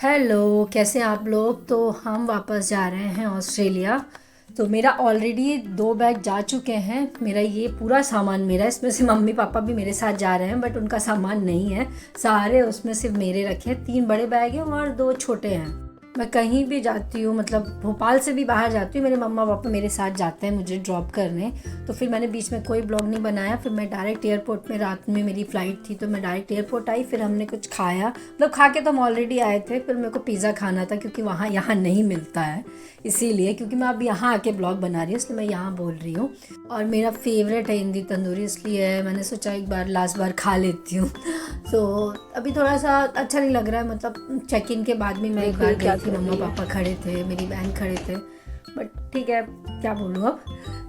Hello, कैसे हैं आप लोग। तो हम वापस जा रहे हैं ऑस्ट्रेलिया। तो मेरा ऑलरेडी 2 बैग जा चुके हैं। मेरा ये पूरा सामान मेरा है, इसमें से मम्मी पापा भी मेरे साथ जा रहे हैं बट उनका सामान नहीं है। सारे उसमें सिर्फ मेरे रखे हैं। 3 बड़े बैग हैं और 2 छोटे हैं। मैं कहीं भी जाती हूँ, मतलब भोपाल से भी बाहर जाती हूँ, मेरे मम्मा पापा मेरे साथ जाते हैं मुझे ड्रॉप करने। तो फिर मैंने बीच में कोई ब्लॉग नहीं बनाया। फिर मैं डायरेक्ट एयरपोर्ट में, रात में मेरी फ़्लाइट थी तो मैं डायरेक्ट एयरपोर्ट आई। फिर हमने कुछ खाया, मतलब खा के तो हम ऑलरेडी आए थे। फिर मेरे को पिज़्ज़ा खाना था क्योंकि वहाँ यहाँ नहीं मिलता है, इसीलिए। क्योंकि मैं अब यहाँ आके ब्लॉग बना रही हूँ इसलिए मैं यहाँ बोल रही हूँ। और मेरा फेवरेट है हिंदी तंदूरी, इसलिए मैंने सोचा एक बार लास्ट बार खा लेती हूँ। तो अभी थोड़ा सा अच्छा नहीं लग रहा है, मतलब चेक इन के बाद भी मैं एक बार गई थी, मम्मा पापा खड़े थे, मेरी बहन खड़े थे, बट ठीक है क्या बोलूँ अब।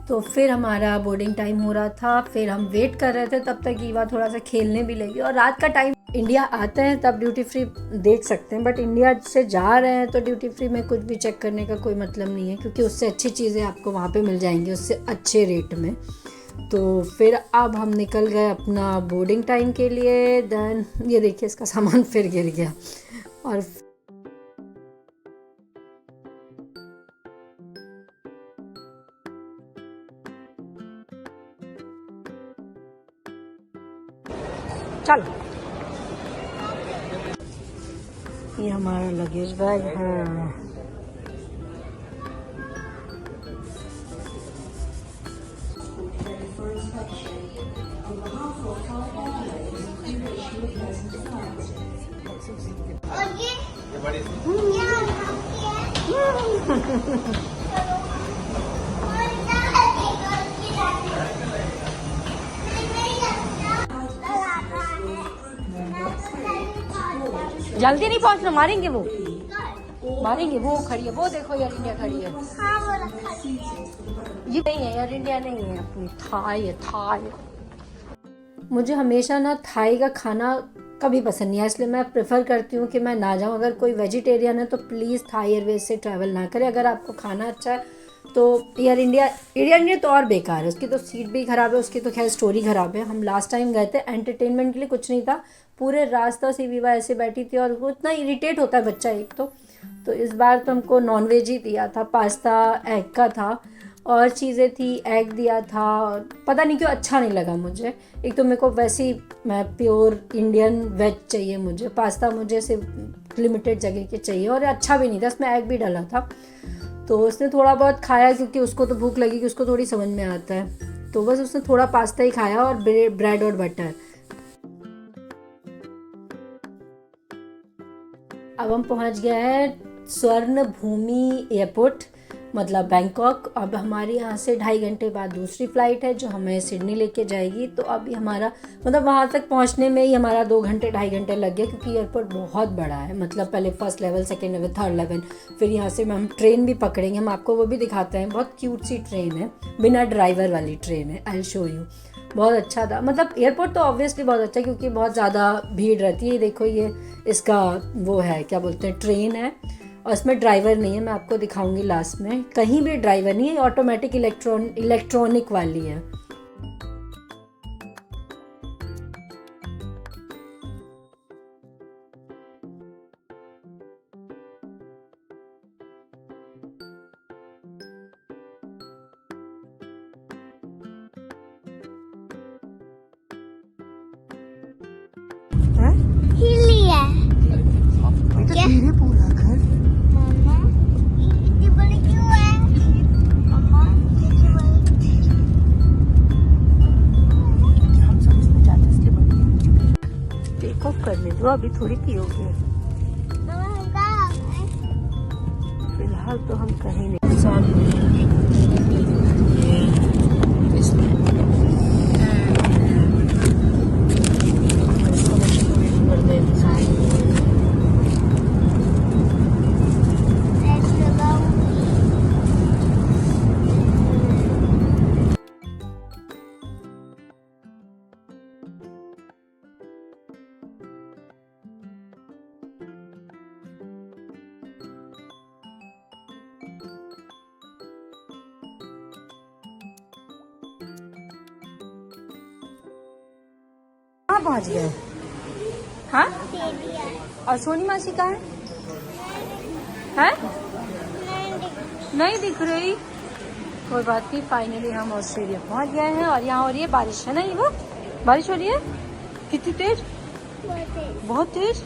तो फिर हमारा बोर्डिंग टाइम हो रहा था, फिर हम वेट कर रहे थे, तब तक ईवा थोड़ा सा खेलने भी लगी। और रात का टाइम, इंडिया आते हैं तब ड्यूटी फ्री देख सकते हैं, बट इंडिया से जा रहे हैं तो ड्यूटी फ्री में कुछ भी चेक करने का कोई मतलब नहीं है, क्योंकि उससे अच्छी चीज़ें आपको वहाँ पे मिल जाएंगी, उससे अच्छे रेट में। तो फिर अब हम निकल गए अपना बोर्डिंग टाइम के लिए। देन ये देखिए इसका सामान फिर गिर गया। और चलो, ये हमारा लगेज बैग है। जल्दी नहीं पहुंचना, मारेंगे वो, मारेंगे। वो खड़ी है, वो देखो एयर इंडिया खड़ी है। ये नहीं है, एयर इंडिया नहीं है, अपनी थाई है, थाई। मुझे हमेशा ना थाई का खाना कभी पसंद नहीं है, इसलिए मैं प्रेफर करती हूँ कि मैं ना जाऊँ। अगर कोई वेजिटेरियन है तो प्लीज़ थाई एयरवेज से ट्रैवल ना करें। अगर आपको खाना अच्छा है तो एयर इंडिया तो और बेकार है, उसकी तो सीट भी ख़राब है, उसकी तो खैर स्टोरी ख़राब है। हम लास्ट टाइम गए थे, एंटरटेनमेंट के लिए कुछ नहीं था, पूरे रास्ता से विवा ऐसे बैठी थी और वो इतना इरिटेट होता है बच्चा एक तो इस बार तो हमको नॉनवेज ही दिया था, पास्ता एग का था और चीज़ें थी, एग दिया था। और पता नहीं क्यों अच्छा नहीं लगा मुझे। एक तो मेरे को वैसे ही, मैं प्योर इंडियन वेज चाहिए, मुझे पास्ता मुझे सिर्फ लिमिटेड जगह के चाहिए, और अच्छा भी नहीं था, इसमें एग भी डाला था। तो उसने थोड़ा बहुत खाया क्योंकि उसको तो भूख लगी, कि उसको थोड़ी समझ में आता है, तो बस उसने थोड़ा पास्ता ही खाया और ब्रेड और बटर। अब हम पहुंच गए हैं स्वर्ण भूमि एयरपोर्ट, मतलब बैंकॉक। अब हमारे यहाँ से 2.5 घंटे बाद दूसरी फ़्लाइट है जो हमें सिडनी लेके जाएगी। तो अभी हमारा, मतलब वहाँ तक पहुँचने में ही हमारा 2 घंटे 2.5 घंटे लग गए, क्योंकि एयरपोर्ट बहुत बड़ा है। मतलब पहले first level, second level, third level, फिर यहाँ से हम ट्रेन भी पकड़ेंगे, हम आपको वो भी दिखाते हैं। बहुत क्यूट सी ट्रेन है, बिना ड्राइवर वाली ट्रेन है, आई विल शो यू। बहुत अच्छा था, मतलब एयरपोर्ट तो ऑब्वियसली बहुत अच्छा है क्योंकि बहुत ज़्यादा भीड़ रहती है। देखो ये इसका वो है, क्या बोलते हैं, ट्रेन है, और इसमें ड्राइवर नहीं है। मैं आपको दिखाऊंगी लास्ट में, कहीं भी ड्राइवर नहीं है, ऑटोमेटिक इलेक्ट्रॉनिक वाली है। हिली है क्या? धीरे बोला कर। मम्मा इतनी बड़ी क्यों है? मम्मा इतनी बड़ी। हम सब इसमें जाते इसलिए बड़ी टेक ऑफ करने दो, अभी थोड़ी पियोगे। फिलहाल तो हम कहीं नहीं। कहाँ पहुँच गए? हाँ, और सोनी मासी कहाँ है? है? नहीं दिख नहीं दिख रही। कोई बात नहीं, फाइनली हम ऑस्ट्रेलिया पहुंच गए हैं और यहाँ हो रही है बारिश, है ना? ये वो बारिश हो रही है कितनी तेज, बहुत तेज।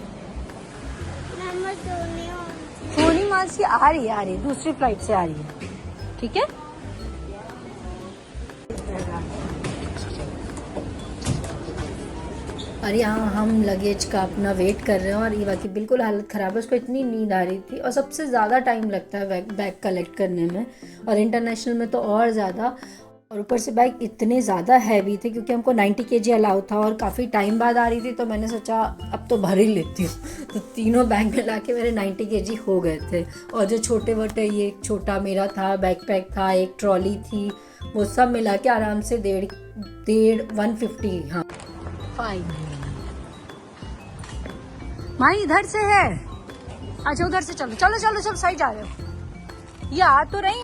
मम्मा सोनी मासी आ रही है, दूसरी फ्लाइट से आ रही है, ठीक है। और यहाँ हम लगेज का अपना वेट कर रहे हैं और ईवा की बिल्कुल हालत ख़राब है, उसको इतनी नींद आ रही थी और सबसे ज़्यादा टाइम लगता है बैग कलेक्ट करने में, और इंटरनेशनल में तो और ज़्यादा। और ऊपर से बैग इतने ज़्यादा हैवी थे क्योंकि हमको 90 kg अलाउ था और काफ़ी टाइम बाद आ रही थी, तो मैंने सोचा अब तो भर ही लेती हूँ। तो तीनों बैग मिला के मेरे 90 kg हो गए थे। और जो छोटे वोटे, ये एक छोटा मेरा था, बैकपैक था, एक ट्रॉली थी, वो सब मिला के आराम से 150। हाँ फाइन। माई इधर से है, अच्छा उधर से चलो चलो चलो, सब सही जा रहे हो, ये आ तो रही।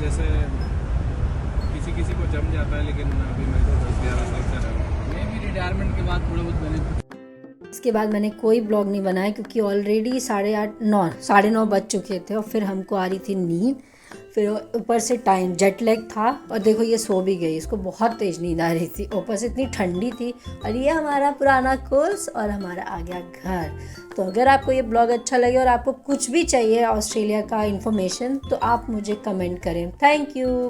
जैसे किसी को जम जाता है, लेकिन अभी मैं तो 10-11 साल से रहा हूँ। मैं भी रिटायरमेंट के बाद थोड़ा बहुत मैंने, इसके बाद मैंने कोई ब्लॉग नहीं बनाया क्योंकि ऑलरेडी 8:30 बज चुके थे और फिर हमको आ रही थी नींद, फिर ऊपर से टाइम जेट लैग था और देखो ये सो भी गई, इसको बहुत तेज़ नींद आ रही थी, ऊपर से इतनी ठंडी थी। और ये हमारा पुराना कोर्स और हमारा आ गया घर। तो अगर आपको ये ब्लॉग अच्छा लगे और आपको कुछ भी चाहिए ऑस्ट्रेलिया का इन्फॉर्मेशन तो आप मुझे कमेंट करें। Thank you.